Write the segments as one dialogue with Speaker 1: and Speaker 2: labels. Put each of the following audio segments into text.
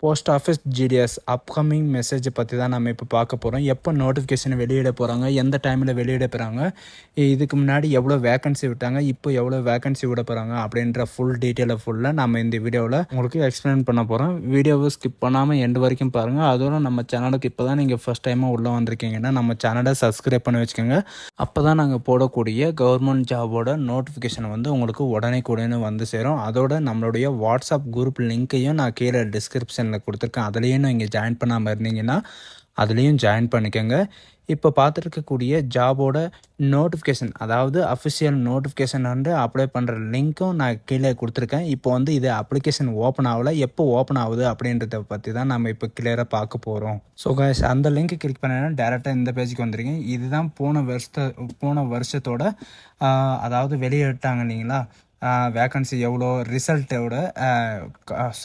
Speaker 1: Post office GDS upcoming மெசேஜை பற்றி தான் நம்ம இப்போ பார்க்க போகிறோம். எப்போ நோட்டிஃபிகேஷன் வெளியிட போகிறாங்க, எந்த டைமில் வெளியிட போகிறாங்க, இதுக்கு முன்னாடி எவ்வளோ வேக்கன்சி விட்டாங்க, இப்போ எவ்வளோ வேக்கன்சி விட போகிறாங்க அப்படின்ற ஃபுல் டீட்டெயிலை ஃபுல்லாக நம்ம இந்த வீடியோவில் உங்களுக்கு எக்ஸ்பிளைன் பண்ண போகிறோம். வீடியோவை ஸ்கிப் பண்ணாமல் எண்டு வரைக்கும் பாருங்கள். அதோட நம்ம சேனலுக்கு இப்போ தான் நீங்கள் ஃபஸ்ட் டைமாக உள்ளே வந்திருக்கீங்கன்னா நம்ம சேனலை சப்ஸ்கிரைப் பண்ணி வச்சுக்கோங்க. அப்போ தான் நாங்கள் போடக்கூடிய கவர்மெண்ட் ஜாபோட நோட்டிஃபிகேஷன் வந்து உங்களுக்கு உடனே வந்து சேரும். அதோட நம்மளுடைய வாட்ஸ்அப் குரூப் லிங்க்கையும் நான் கீழே டிஸ்கிரிப்ஷனில் கொடுத்துருக்கேன். அதுலேயும் நீங்கள் ஜாயின் பண்ணாமல் இருந்தீங்கன்னா அதுலேயும் ஜாயின் பண்ணிக்கோங்க. இப்போ பார்த்துருக்கக்கூடிய ஜாபோட நோட்டிஃபிகேஷன், அதாவது அஃபிஷியல் நோட்டிஃபிகேஷன் வந்து அப்ளை பண்ணுற லிங்க்கும் நான் கீழே கொடுத்துருக்கேன். இப்போ வந்து இது அப்ளிகேஷன் ஓப்பன் ஆகலை, எப்போ ஓப்பன் ஆகுது அப்படின்றத பற்றி தான் நம்ம இப்போ கிளியராக பார்க்க போகிறோம். ஸோ கைஸ், அந்த லிங்க் கிளிக் பண்ணினா டேரெக்டாக இந்த பேஜுக்கு வந்துருக்கீங்க. இதுதான் போன வருஷத்தோட அதாவது வெளியிட்டாங்க இல்லைங்களா, வேக்கன்சி எவ்வளோ, ரிசல்ட்டோட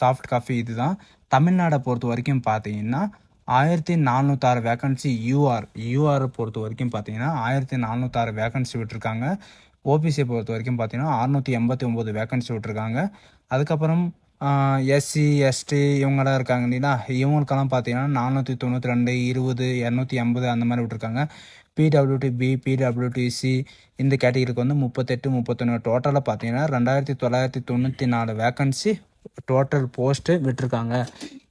Speaker 1: சாஃப்ட் காப்பி. இதுதான் தமிழ்நாடை பொறுத்த வரைக்கும் பார்த்தீங்கன்னா 1406 வேக்கன்சி யூஆர் பொறுத்த வரைக்கும் பார்த்தீங்கன்னா 1406 வேக்கன்சி விட்டுருக்காங்க. ஓபிசியை பொறுத்த வரைக்கும் பார்த்தீங்கன்னா 689 வேக்கன்சி விட்டுருக்காங்க. அதுக்கப்புறம் எஸ்சி எஸ்டி இவங்களாம் இருக்காங்க இல்லைங்களா, இவங்களுக்கெல்லாம் பார்த்தீங்கன்னா 492 20 280 அந்த மாதிரி விட்டுருக்காங்க. பிடபிள்யூடிபி பிடபிள்யூடிசி இந்த கேட்டகரிக்கு வந்து 38 31 டோட்டலாக பார்த்தீங்கன்னா 2994 வேக்கன்சி டோட்டல் போஸ்ட்டு விட்டுருக்காங்க.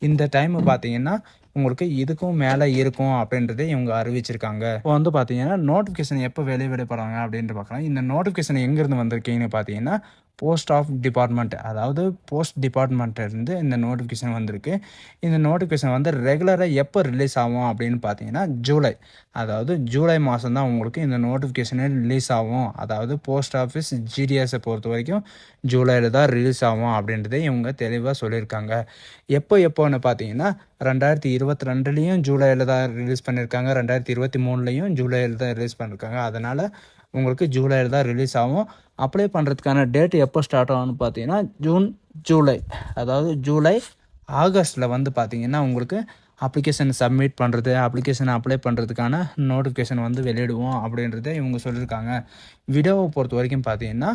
Speaker 1: இந்த டைம் பார்த்தீங்கன்னா உங்களுக்கு இதுக்கும் மேலே இருக்கும் அப்படின்றத இவங்க அறிவிச்சிருக்காங்க. இப்போ வந்து பார்த்தீங்கன்னா நோட்டிஃபிகேஷன் எப்போ வெளியிட போகிறாங்க அப்படின்ட்டு பார்க்கலாம். இந்த நோட்டிஃபிகேஷன் எங்கேருந்து வந்திருக்கீங்கன்னு பார்த்தீங்கன்னா போஸ்ட் ஆஃப் டிபார்ட்மெண்ட், அதாவது போஸ்ட் டிபார்ட்மெண்ட்டிலேருந்து இந்த நோட்டிஃபிகேஷன் வந்திருக்கு. இந்த நோட்டிஃபிகேஷன் வந்து ரெகுலராக எப்போ ரிலீஸ் ஆகும் அப்படின்னு பார்த்தீங்கன்னா ஜூலை மாதம் தான் உங்களுக்கு இந்த நோட்டிஃபிகேஷனே ரிலீஸ் ஆகும். அதாவது போஸ்ட் ஆஃபீஸ் ஜிடிஎஸை பொறுத்த வரைக்கும் ஜூலையில் தான் ரிலீஸ் ஆகும் அப்படின்றதே இவங்க தெளிவாக சொல்லியிருக்காங்க. எப்போன்னு பார்த்தீங்கன்னா 2022லேயும் ஜூலையில் தான் ரிலீஸ் பண்ணியிருக்காங்க, 2023லேயும் ஜூலையில் தான் ரிலீஸ் பண்ணியிருக்காங்க. அதனால் உங்களுக்கு ஜூலையில் தான் ரிலீஸ் ஆகும். அப்ளை பண்ணுறதுக்கான டேட் எப்போ ஸ்டார்ட் ஆகும்னு பார்த்தீங்கன்னா ஜூலை, அதாவது ஜூலை ஆகஸ்ட்டில் வந்து பார்த்தீங்கன்னா உங்களுக்கு அப்ளிகேஷன் சப்மிட் பண்ணுறது, அப்ளிகேஷனை அப்ளை பண்ணுறதுக்கான நோட்டிஃபிகேஷன் வந்து வெளியிடுவோம் அப்படின்றத இவங்க சொல்லியிருக்காங்க. வீடியோவை பொறுத்த வரைக்கும் பார்த்தீங்கன்னா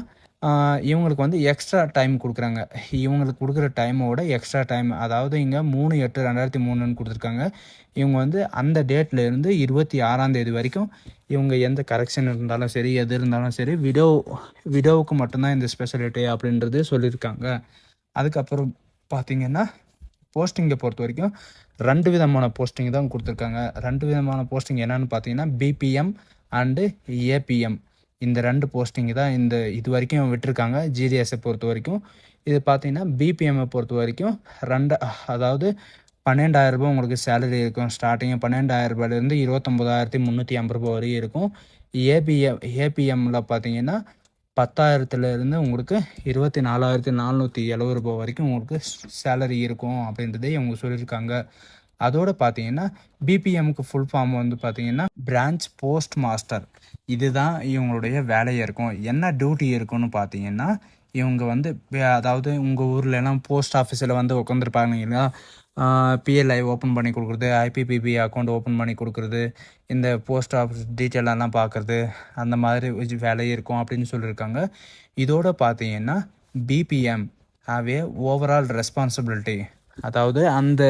Speaker 1: இவங்களுக்கு வந்து எக்ஸ்ட்ரா டைம் கொடுக்குறாங்க. இவங்களுக்கு கொடுக்குற டைமோட எக்ஸ்ட்ரா டைம், அதாவது இங்கே 3/8/2003 கொடுத்துருக்காங்க. இவங்க வந்து அந்த டேட்லேருந்து 26ஆம் தேதி வரைக்கும் இவங்க எந்த கரெக்ஷன் இருந்தாலும் சரி, எது இருந்தாலும் சரி, வீடியோவுக்கு மட்டும்தான் இந்த ஸ்பெஷாலிட்டி அப்படின்றது சொல்லியிருக்காங்க. அதுக்கப்புறம் பார்த்திங்கன்னா போஸ்டிங்கை பொறுத்த வரைக்கும் 2 விதமான போஸ்டிங் தான் கொடுத்துருக்காங்க. 2 விதமான போஸ்டிங் என்னென்னு பார்த்தீங்கன்னா பிபிஎம் அண்டு ஏபிஎம். இந்த 2 போஸ்டிங் தான் இது வரைக்கும் விட்டுருக்காங்க ஜிடிஎஸை பொறுத்த வரைக்கும். இது பார்த்தீங்கன்னா பிபிஎம்மை பொறுத்த வரைக்கும் அதாவது 12,000 ரூபாய் உங்களுக்கு சேலரி இருக்கும். ஸ்டார்டிங் 12,000 ரூபாயிலேருந்து 29,350 ரூபாய் வரையும் இருக்கும். ஏபிஎம்மில் பார்த்தீங்கன்னா 10,000லேருந்து உங்களுக்கு 24,470 ரூபாய் வரைக்கும் உங்களுக்கு சேலரி இருக்கும் அப்படின்றதே இவங்க சொல்லியிருக்காங்க. அதோடு பார்த்தீங்கன்னா பிபிஎம்க்கு ஃபுல் ஃபார்ம் வந்து பார்த்தீங்கன்னா பிரான்ச் போஸ்ட் மாஸ்டர். இதுதான் இவங்களுடைய வேலையாக இருக்கும். என்ன டியூட்டி இருக்குன்னு பார்த்தீங்கன்னா இவங்க வந்து அதாவது உங்கள் ஊர்லலாம் போஸ்ட் ஆஃபீஸில் வந்து உட்காந்துருப்பாங்க இல்லையா, பிஎல்ஐ ஓப்பன் பண்ணி கொடுக்குறது, ஐபிபிபி அக்கௌண்ட் ஓப்பன் பண்ணி கொடுக்குறது, இந்த போஸ்ட் ஆஃபீஸ் டீட்டெயிலெல்லாம் பார்க்குறது, அந்த மாதிரி வேலை இருக்கும் அப்படின்னு சொல்லியிருக்காங்க. இதோடு பார்த்தீங்கன்னா பிபிஎம் ஆவே ஓவரால் ரெஸ்பான்சிபிலிட்டி, அதாவது அந்த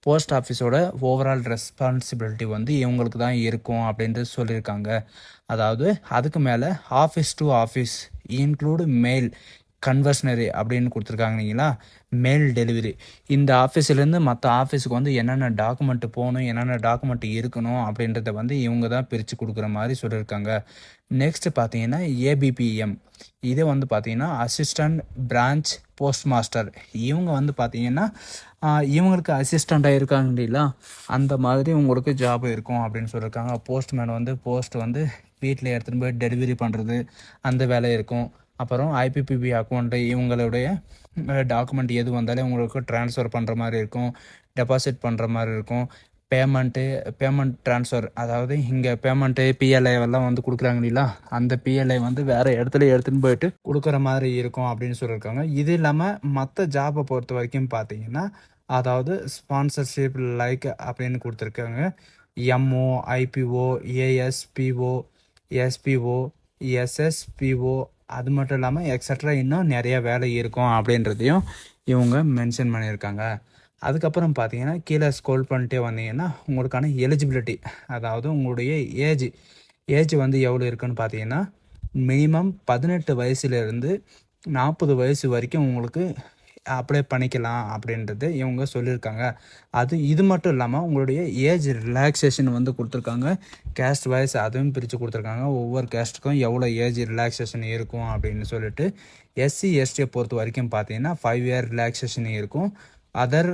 Speaker 1: போஸ்ட் ஆஃபீஸோட ஓவரால் ரெஸ்பான்சிபிலிட்டி வந்து இவங்களுக்கு தான் இருக்கும் அப்படின்ட்டு சொல்லியிருக்காங்க. அதாவது அதுக்கு மேலே office to office include mail கன்வர்ஷனரி அப்படின்னு கொடுத்துருக்காங்க இல்லைங்களா, மெயில் டெலிவரி. இந்த ஆஃபீஸ்லேருந்து மற்ற ஆஃபீஸுக்கு வந்து என்னென்ன டாக்குமெண்ட்டு போகணும், என்னென்ன டாக்குமெண்ட் இருக்கணும் அப்படின்றத வந்து இவங்க தான் பிரித்து கொடுக்குற மாதிரி சொல்லியிருக்காங்க. நெக்ஸ்ட்டு பார்த்தீங்கன்னா ஏபிபிஎம். இதே வந்து பார்த்தீங்கன்னா அசிஸ்டண்ட் பிரான்ச் போஸ்ட் மாஸ்டர். இவங்க வந்து பார்த்தீங்கன்னா இவங்களுக்கு அசிஸ்டண்ட்டாக இருக்காங்க இல்லைங்களா, அந்த மாதிரி உங்களுக்கு ஜாப் இருக்கும் அப்படின்னு சொல்லியிருக்காங்க. போஸ்ட்மேன் வந்து போஸ்ட் வந்து வீட்டில் எடுத்துகிட்டு போய் டெலிவரி பண்ணுறது அந்த வேலை இருக்கும். அப்புறம் ஐபிபிபி அக்கௌண்ட்டு இவங்களுடைய டாக்குமெண்ட் எது வந்தாலே உங்களுக்கு ட்ரான்ஸ்ஃபர் பண்ணுற மாதிரி இருக்கும், டெபாசிட் பண்ணுற மாதிரி இருக்கும். பேமெண்ட் ட்ரான்ஸ்ஃபர், அதாவது இங்கே பேமெண்ட்டு பிஎல்ஐ எல்லாம் வந்து கொடுக்குறாங்க இல்லைங்களா, அந்த பிஎல்ஐ வந்து வேறு இடத்துல எடுத்துகிட்டு போயிட்டு கொடுக்குற மாதிரி இருக்கும் அப்படின்னு சொல்லியிருக்காங்க. இது இல்லாமல் மற்ற ஜாபை பொறுத்த வரைக்கும் பார்த்தீங்கன்னா அதாவது ஸ்பான்சர்ஷிப் லைக் அப்படின்னு கொடுத்துருக்காங்க. எம்ஓ, ஐபிஓ, ஏஎஸ்பிஓ, எஸ்பிஓ, எஸ்எஸ்பிஓ, அது மட்டும் இல்லாமல் எக்ஸட்ரா இன்னும் நிறைய வேலை இருக்கும் அப்படின்றதையும் இவங்க மென்ஷன் பண்ணியிருக்காங்க. அதுக்கப்புறம் பார்த்தீங்கன்னா கீழே ஸ்க்ரோல் பண்ணிட்டே வந்தீங்கன்னா உங்களுக்கான எலிஜிபிலிட்டி, அதாவது உங்களுடைய ஏஜ் வந்து எவ்வளோ இருக்குன்னு பார்த்தீங்கன்னா மினிமம் 18 வயசுலேருந்து 40 வயசு வரைக்கும் உங்களுக்கு அப்ளை பண்ணிக்கலாம் அப்படின்றது இவங்க சொல்லியிருக்காங்க. இது மட்டும் இல்லாமல் உங்களுடைய ஏஜ் ரிலாக்ஸேஷன் வந்து கொடுத்துருக்காங்க. கேஸ்ட் வைஸ் அதுவும் பிரித்து கொடுத்துருக்காங்க. ஒவ்வொரு கேஸ்ட்டுக்கும் எவ்வளோ ஏஜ் ரிலாக்ஸேஷன் இருக்கும் அப்படின்னு சொல்லிட்டு. எஸ்சி எஸ்டியை பொறுத்த வரைக்கும் பார்த்தீங்கன்னா 5 இயர் ரிலாக்ஸேஷன் இருக்கும். அதர்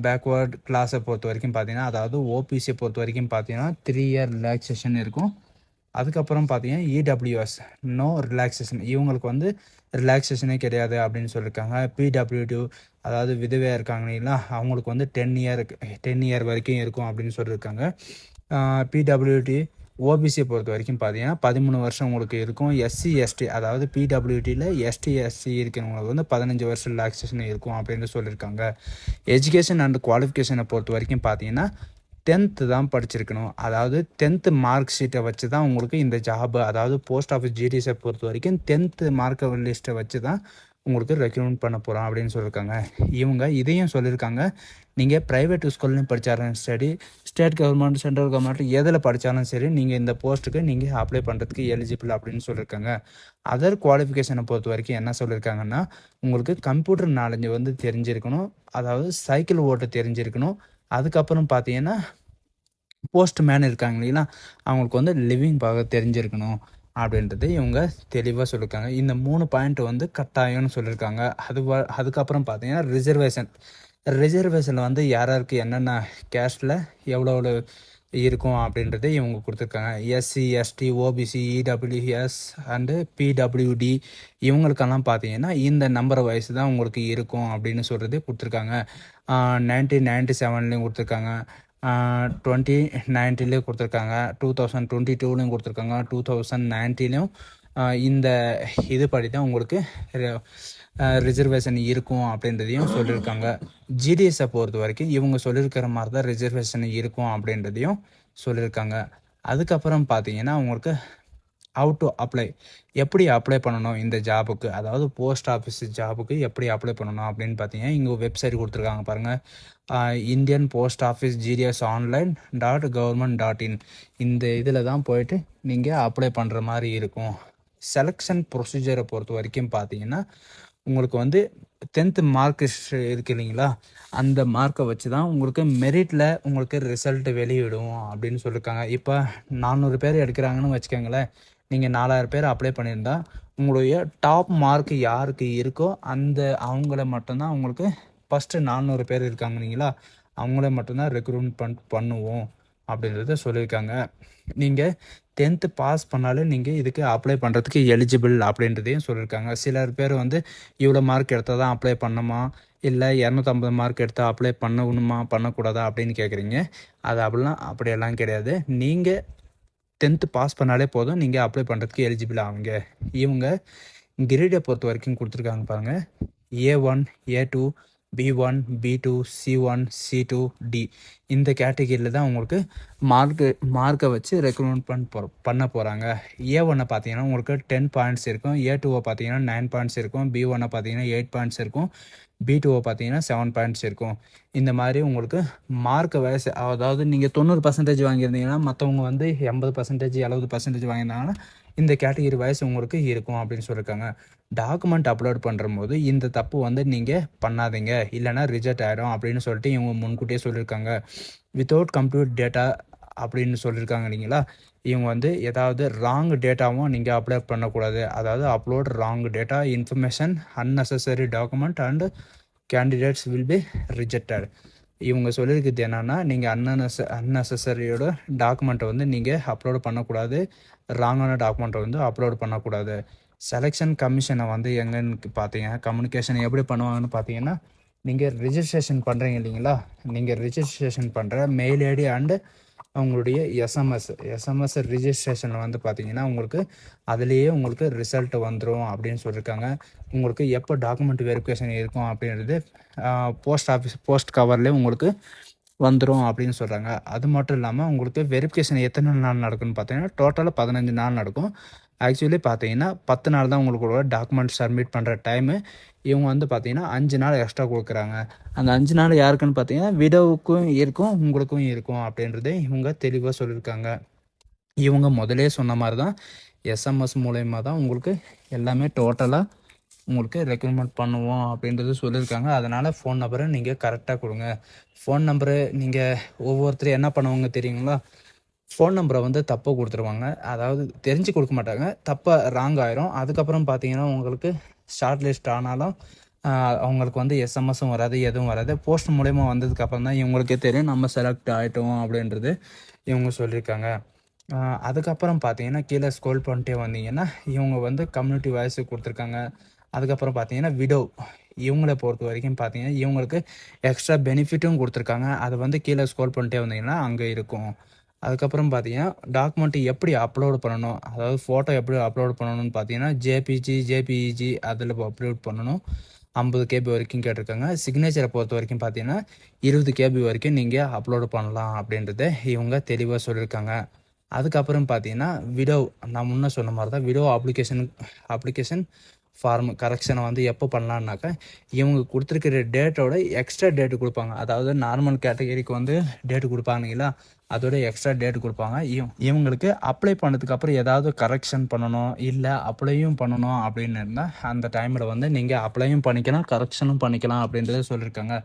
Speaker 1: பேக்வேர்ட் கிளாஸை பொறுத்த வரைக்கும் பார்த்தீங்கன்னா, அதாவது ஓபிசியை பொறுத்த வரைக்கும் பார்த்தீங்கன்னா 3 இயர் ரிலாக்ஸேஷன் இருக்கும். அதுக்கப்புறம் பார்த்தீங்கன்னா இடபிள்யூஎஸ் நோ ரிலாக்ஸேஷன், இவங்களுக்கு வந்து ரிலாக்ஸேஷனே கிடையாது அப்படின்னு சொல்லியிருக்காங்க. பிடபிள்யூடி, அதாவது விதவையாக இருக்காங்க இல்லைங்களா, அவங்களுக்கு வந்து 10 இயர் வரைக்கும் இருக்கும் அப்படின்னு சொல்லியிருக்காங்க. பிடபிள்யூடி ஓபிசியை பொறுத்த வரைக்கும் பார்த்தீங்கன்னா 13 வருஷம் உங்களுக்கு இருக்கும். எஸ்சி எஸ்டி, அதாவது பிடபிள்யூடியில் எஸ்சி இருக்கிறவங்களுக்கு வந்து 15 வருஷம் ரிலாக்ஸேஷன் இருக்கும் அப்படின்னு சொல்லியிருக்காங்க. எஜுகேஷன் அண்ட் குவாலிஃபிகேஷனை பொறுத்த வரைக்கும் பார்த்தீங்கன்னா 10th தான் படிச்சிருக்கணும். அதாவது 10th மார்க் ஷீட்டை வச்சு தான் உங்களுக்கு இந்த ஜாபு, அதாவது போஸ்ட் ஆஃபீஸ் ஜிடிஎஸை பொறுத்த வரைக்கும் 10th மார்க் லிஸ்ட்டை வச்சு தான் உங்களுக்கு ரெக்ரூட்மெண்ட் பண்ண போகிறோம் அப்படின்னு சொல்லியிருக்காங்க. இவங்க இதையும் சொல்லியிருக்காங்க, நீங்கள் ப்ரைவேட் ஸ்கூல்லையும் படித்தாலும் சரி, ஸ்டேட் கவர்மெண்ட், சென்ட்ரல் கவர்மெண்ட் எதில் படித்தாலும் சரி, நீங்கள் இந்த போஸ்ட்டுக்கு நீங்கள் அப்ளை பண்ணுறதுக்கு எலிஜிபிள் அப்படின்னு சொல்லியிருக்காங்க. அதர் குவாலிஃபிகேஷனை பொறுத்த வரைக்கும் என்ன சொல்லியிருக்காங்கன்னா, உங்களுக்கு கம்ப்யூட்டர் நாலேஜ் வந்து தெரிஞ்சிருக்கணும், அதாவது சைக்கிள் ஓட்ட தெரிஞ்சிருக்கணும். அதுக்கப்புறம் பார்த்தீங்கன்னா போஸ்ட்மேன் இருக்காங்க இல்லைங்களா, அவங்களுக்கு வந்து லிவிங் பார்க்க தெரிஞ்சிருக்கணும் அப்படின்றது இவங்க தெளிவாக சொல்லியிருக்காங்க. இந்த 3 பாயிண்ட் வந்து கட்டாயம்னு சொல்லியிருக்காங்க. அதுக்கப்புறம் பார்த்தீங்கன்னா ரிசர்வேஷனில் வந்து யாராருக்கு என்னென்ன கேஸ்டில் எவ்வளோ இருக்கும் அப்படின்றத இவங்க கொடுத்துருக்காங்க. SC ST OBC EWS and PWD இவங்களுக்கெல்லாம் பார்த்தீங்கன்னா இந்த நம்பர் வயசு தான் உங்களுக்கு இருக்கும் அப்படின்னு சொல்கிறது கொடுத்துருக்காங்க. 1997லேயும் கொடுத்துருக்காங்க, 2019லேயும் கொடுத்துருக்காங்க, 2022லேயும் கொடுத்துருக்காங்க, 2019லேயும் இந்த இது படி தான் உங்களுக்கு ரிசர்வேஷன் இருக்கும் அப்படின்றதையும் சொல்லியிருக்காங்க. ஜிடிஎஸை பொறுத்த வரைக்கும் இவங்க சொல்லியிருக்கிற மாதிரி தான் ரிசர்வேஷன் இருக்கும் அப்படின்றதையும் சொல்லியிருக்காங்க. அதுக்கப்புறம் பார்த்தீங்கன்னா உங்களுக்கு ஹவு டு அப்ளை, எப்படி அப்ளை பண்ணணும் இந்த ஜாபுக்கு, அதாவது போஸ்ட் ஆஃபீஸ் ஜாபுக்கு எப்படி அப்ளை பண்ணணும் அப்படின்னு பார்த்தீங்கன்னா இங்கே வெப்சைட் கொடுத்துருக்காங்க பாருங்கள், Indian post office GDS online.government.in. இந்த இதில் தான் போயிட்டு நீங்கள் அப்ளை பண்ணுற மாதிரி இருக்கும். செலெக்ஷன் ப்ரொசீஜரை பொறுத்த வரைக்கும் பார்த்தீங்கன்னா உங்களுக்கு வந்து 10th மார்க் இருக்கு இல்லைங்களா, அந்த மார்க்கை வச்சு தான் உங்களுக்கு மெரிட்டில் உங்களுக்கு ரிசல்ட் வெளியிடும் அப்படின்னு சொல்லியிருக்காங்க. இப்போ 400 பேர் எடுக்கிறாங்கன்னு வச்சுக்கோங்களேன், நீங்கள் 4000 பேர் அப்ளை பண்ணியிருந்தா உங்களுடைய டாப் மார்க் யாருக்கு இருக்கோ அவங்கள மட்டும்தான் உங்களுக்கு ஃபஸ்ட்டு 400 பேர் இருக்காங்க இல்லைங்களா, அவங்கள மட்டும்தான் ரெக்ரூட்மெண்ட் பண்ணுவோம் அப்படின்றத சொல்லியிருக்காங்க. நீங்கள் 10th பாஸ் பண்ணாலே நீங்கள் இதுக்கு அப்ளை பண்ணுறதுக்கு எலிஜிபிள் அப்படின்றதையும் சொல்லியிருக்காங்க. சிலர் பேர் வந்து இவ்வளோ மார்க் எடுத்தால் தான் அப்ளை பண்ணணுமா, இல்லை 250 மார்க் எடுத்தால் அப்ளை பண்ணணுமா பண்ணக்கூடாதா அப்படின்னு கேட்குறீங்க. அது அப்படியெல்லாம் கிடையாது. நீங்கள் 10th பாஸ் பண்ணாலே போதும், நீங்கள் அப்ளை பண்ணுறதுக்கு எலிஜிபிள் ஆகுங்க. இவங்க கிரேடை பொறுத்த வரைக்கும் கொடுத்துருக்காங்க பாருங்கள், A1 A2 B1 B2 C1 C2 D இந்த கேட்டகிரியில் தான் உங்களுக்கு மார்க்கை வச்சு ரெக்ரூட்மெண்ட் பண்ண போகிறாங்க. A1 பார்த்தீங்கன்னா உங்களுக்கு 10 பாயிண்ட்ஸ் இருக்கும், A2 பார்த்தீங்கன்னா 9 பாயிண்ட்ஸ் இருக்கும், B1 பார்த்தீங்கன்னா 8 பாயிண்ட்ஸ் இருக்கும், B2 பார்த்தீங்கன்னா 7 பாயிண்ட்ஸ் இருக்கும். இந்த மாதிரி உங்களுக்கு மார்க் வயசு, அதாவது நீங்கள் 90% வாங்கியிருந்தீங்கன்னா மற்றவங்க வந்து 80% 70% வாங்கியிருந்தாங்கன்னா இந்த கேட்டகிரி வயசு உங்களுக்கு இருக்கும் அப்படின்னு சொல்லியிருக்காங்க. டாக்குமெண்ட் அப்லோட் பண்ணுற போது இந்த தப்பு வந்து நீங்கள் பண்ணாதீங்க, இல்லைனா ரிஜெக்ட் ஆகிடும் அப்படின்னு சொல்லிட்டு இவங்க முன்கூட்டியே சொல்லியிருக்காங்க. வித்தவுட் கம்ப்யூட் டேட்டா அப்படின்னு சொல்லியிருக்காங்க இல்லைங்களா, இவங்க வந்து ஏதாவது ராங் டேட்டாவும் நீங்கள் அப்லோட் பண்ணக்கூடாது. அதாவது upload wrong data information unnecessary document and candidates will be rejected. இவங்க சொல்லியிருக்கிறது என்னென்னா, நீங்கள் அன்னெசரியோட டாக்குமெண்ட்டை வந்து நீங்கள் அப்லோடு பண்ணக்கூடாது, ராங்கான டாக்குமெண்ட்டை வந்து அப்லோடு பண்ணக்கூடாது. செலெக்ஷன் கமிஷனை வந்து எங்கன்னு பார்த்தீங்கன்னா, கம்யூனிகேஷன் எப்படி பண்ணுவாங்கன்னு பார்த்தீங்கன்னா, நீங்கள் ரிஜிஸ்ட்ரேஷன் பண்ணுறீங்க இல்லைங்களா, நீங்கள் ரிஜிஸ்ட்ரேஷன் பண்ணுற மெயில் ஐடி அண்டு அவங்களுடைய எஸ்எம்எஸ் ரிஜிஸ்ட்ரேஷனில் வந்து பார்த்தீங்கன்னா உங்களுக்கு அதுலேயே உங்களுக்கு ரிசல்ட் வந்துடும் அப்படின்னு சொல்லியிருக்காங்க. உங்களுக்கு எப்போ டாக்குமெண்ட் வெரிஃபிகேஷன் இருக்கும் அப்படின்றது போஸ்ட் கவர்லேயே உங்களுக்கு வந்துடும் அப்படின்னு சொல்கிறாங்க. அது மட்டும் இல்லாமல் உங்களுக்கு வெரிஃபிகேஷன் எத்தனை நாள் நடக்கும்னு பார்த்தீங்கன்னா டோட்டலாக 15 நாள் நடக்கும். ஆக்சுவலி பார்த்தீங்கன்னா 10 நாள் தான் உங்களோட டாக்குமெண்ட் சப்மிட் பண்ணுற டைமு. இவங்க வந்து பார்த்தீங்கன்னா 5 நாள் எக்ஸ்ட்ரா கொடுக்குறாங்க. அந்த 5 நாள் யாருக்குன்னு பார்த்தீங்கன்னா விடோவுக்கும் இருக்கும், உங்களுக்கும் இருக்கும் அப்படின்றத இவங்க தெளிவாக சொல்லியிருக்காங்க. இவங்க முதலே சொன்ன மாதிரி தான் எஸ்எம்எஸ் மூலயமா தான் உங்களுக்கு எல்லாமே டோட்டலாக உங்களுக்கு ரெக்ரூட்மெண்ட் பண்ணுவோம் அப்படின்றது சொல்லியிருக்காங்க. அதனால் ஃபோன் நம்பரை நீங்கள் கரெக்டாக கொடுங்க. ஃபோன் நம்பரு நீங்கள் ஒவ்வொருத்தரும் என்ன பண்ணுவாங்க தெரியுங்களா? ஃபோன் நம்பரை வந்து தப்பாக கொடுத்துருவாங்க. அதாவது தெரிஞ்சு கொடுக்க மாட்டாங்க, தப்பாக ராங் ஆயிரும். அதுக்கப்புறம் பார்த்தீங்கன்னா உங்களுக்கு ஷார்ட் லிஸ்ட் ஆனாலும் அவங்களுக்கு வந்து எஸ்எம்எஸும் வராது, எதுவும் வராது. போஸ்ட் மூலயமா வந்ததுக்கப்புறம் தான் இவங்களுக்கே தெரியும் நம்ம செலக்ட் ஆகிட்டோம் அப்படின்றது இவங்க சொல்லியிருக்காங்க. அதுக்கப்புறம் பார்த்தீங்கன்னா கீழே ஸ்க்ரோல் பண்ணிட்டே வந்தீங்கன்னா இவங்க வந்து கம்யூனிட்டி வாய்ஸ் கொடுத்துருக்காங்க. அதுக்கப்புறம் பார்த்தீங்கன்னா விடோ இவங்களை பொறுத்த வரைக்கும் பார்த்தீங்கன்னா இவங்களுக்கு எக்ஸ்ட்ரா பெனிஃபிட்டும் கொடுத்துருக்காங்க. அது வந்து கீழே ஸ்க்ரோல் பண்ணிட்டே வந்தீங்கன்னா அங்கே இருக்கும். அதுக்கப்புறம் பார்த்தீங்கன்னா டாக்குமெண்ட்டு எப்படி அப்லோட் பண்ணணும், அதாவது ஃபோட்டோ எப்படி அப்லோட் பண்ணணும்னு பார்த்தீங்கன்னா ஜேபிஇஜி அதில் அப்லோட் பண்ணணும். 50 KB வரைக்கும் கேட்டிருக்காங்க. சிக்னேச்சரை பொறுத்த வரைக்கும் பார்த்தீங்கன்னா 20 KB வரைக்கும் நீங்கள் அப்லோடு பண்ணலாம் அப்படின்றத இவங்க தெளிவாக சொல்லியிருக்காங்க. அதுக்கப்புறம் பார்த்தீங்கன்னா விடோ நான் முன்னே சொன்ன மாதிரி தான் விடோ அப்ளிகேஷன் ஃபார்ம் கரெக்ஷனை வந்து எப்போ பண்ணலான்னாக்கா இவங்க கொடுத்துருக்கிற டேட்டோட எக்ஸ்ட்ரா டேட்டு கொடுப்பாங்க. அதாவது நார்மல் கேட்டகரிக்கு வந்து டேட்டு கொடுப்பாங்களா, அதோட எக்ஸ்ட்ரா டேட்டு கொடுப்பாங்க. இவங்களுக்கு அப்ளை பண்ணதுக்கப்புறம் ஏதாவது கரெக்ஷன் பண்ணணும், இல்லை அப்ளையும் பண்ணணும் அப்படின்னு இருந்தால் அந்த டைமில் வந்து நீங்கள் அப்ளையும் பண்ணிக்கலாம், கரெக்ஷனும் பண்ணிக்கலாம் அப்படின்றத சொல்லியிருக்காங்க.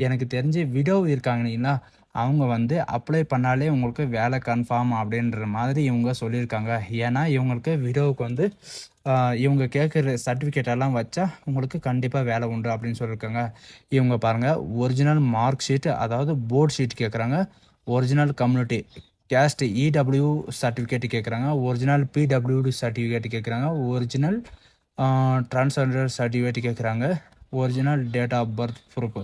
Speaker 1: எனக்கு தெரிஞ்சு விடோ இருக்காங்கன்னா அவங்க வந்து அப்ளை பண்ணாலே உங்களுக்கு வேலை கன்ஃபார்ம் அப்படின்ற மாதிரி இவங்க சொல்லியிருக்காங்க. ஏன்னா இவங்களுக்கு விடோவுக்கு வந்து இவங்க கேட்குற சர்டிஃபிகேட்டெல்லாம் வச்சா உங்களுக்கு கண்டிப்பாக வேலை உண்டு அப்படின்னு சொல்லியிருக்காங்க. இவங்க பாருங்கள், ஒரிஜினல் மார்க் ஷீட், அதாவது போர்ட் ஷீட் கேட்குறாங்க, original community caste EW certificate கேட்குறாங்க, ஒரிஜினல் பிடபிள்யூடி சர்டிஃபிகேட் கேட்குறாங்க, ஒரிஜினல் ட்ரான்ஸ்ஜெண்டர் சர்டிஃபிகேட் கேட்குறாங்க, original date of birth proof.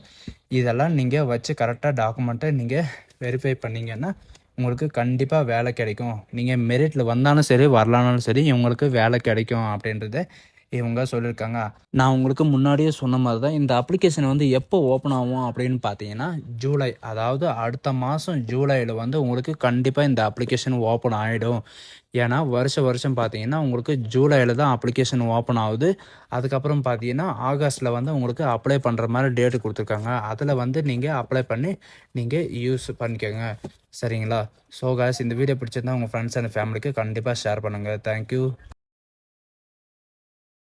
Speaker 1: இதெல்லாம் நீங்கள் வச்சு கரெக்டாக டாக்குமெண்ட்டை நீங்கள் வெரிஃபை பண்ணிங்கன்னா உங்களுக்கு கண்டிப்பாக வேலை கிடைக்கும். நீங்கள் மெரிட்டில் வந்தாலும் சரி வரலானாலும் சரி இவங்களுக்கு வேலை கிடைக்கும் அப்படின்றத இவங்க சொல்லியிருக்காங்க. நான் உங்களுக்கு முன்னாடியே சொன்ன மாதிரி தான் இந்த அப்ளிகேஷன் வந்து எப்போ ஓப்பன் ஆகும் அப்படின்னு பார்த்தீங்கன்னா ஜூலை, அதாவது அடுத்த மாதம் ஜூலையில் வந்து உங்களுக்கு கண்டிப்பாக இந்த அப்ளிகேஷன் ஓப்பன் ஆகிடும். ஏன்னா வருஷம் பார்த்தீங்கன்னா உங்களுக்கு ஜூலையில் தான் அப்ளிகேஷன் ஓப்பன் ஆகுது. அதுக்கப்புறம் பார்த்தீங்கன்னா ஆகஸ்ட்டில் வந்து உங்களுக்கு அப்ளை பண்ணுற மாதிரி டேட்டு கொடுத்துருக்காங்க. அதில் வந்து நீங்கள் அப்ளை பண்ணி நீங்கள் யூஸ் பண்ணிக்கோங்க. சரிங்களா? ஸோ காய்ஸ், இந்த வீடியோ பிடிச்சிருந்தா உங்கள் ஃப்ரெண்ட்ஸ் அண்ட் ஃபேமிலிக்கு கண்டிப்பாக ஷேர் பண்ணுங்கள். தேங்க்யூ.